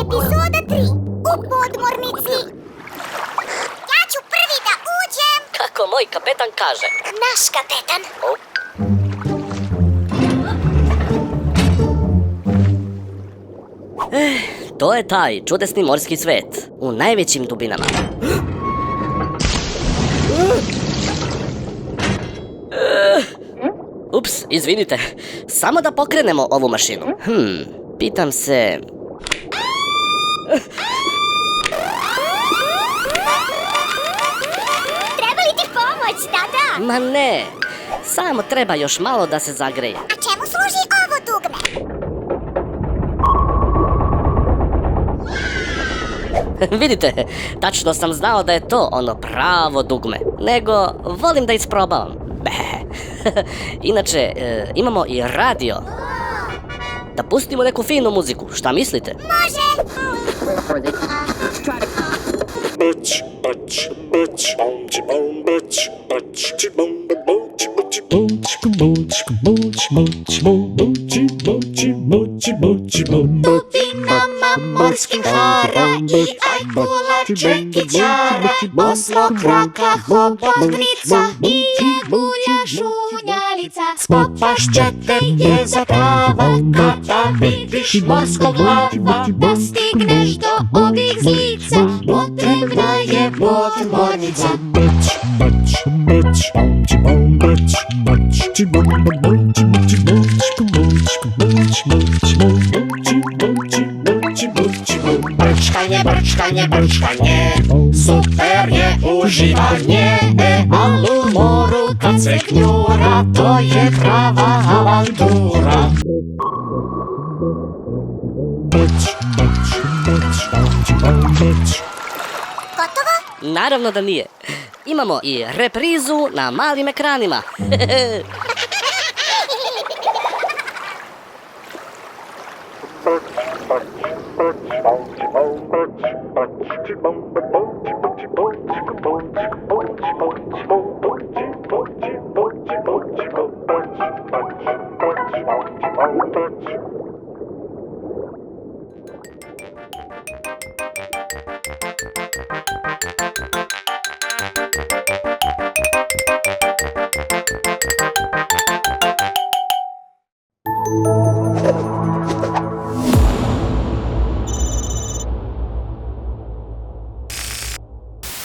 Epizoda 3. U podmornici. Ja ću prvi da uđem. Kako moj kapetan kaže. Naš kapetan. To je taj čudesni morski svet u najvećim dubinama. Ups, izvinite. Samo da pokrenemo ovu mašinu. Pitam se... Treba li ti pomoć, tata? Ma ne, samo treba još malo da se zagreje. A čemu služi ovo dugme? Vidite, tačno sam znao da je to ono pravo dugme. Nego, volim da isprobavam. Inače, imamo i radio. Da pustimo neku finu muziku, šta mislite? Može! Dubinama morskim hara i ajkula čekićara, oslo, kraka, hobotnica i bulja šunjalica. Spopašćete je zaprava kada vidiš morskog lava, da stigneš do ovih zlica, potrebna je podmornica. Brčkanje, brčkanje, brčkanje, super je uživanje, al u moru kad se knjura, to je prava avantura. Gotovo? Naravno da nije. Imamo i reprizu na malim ekranima.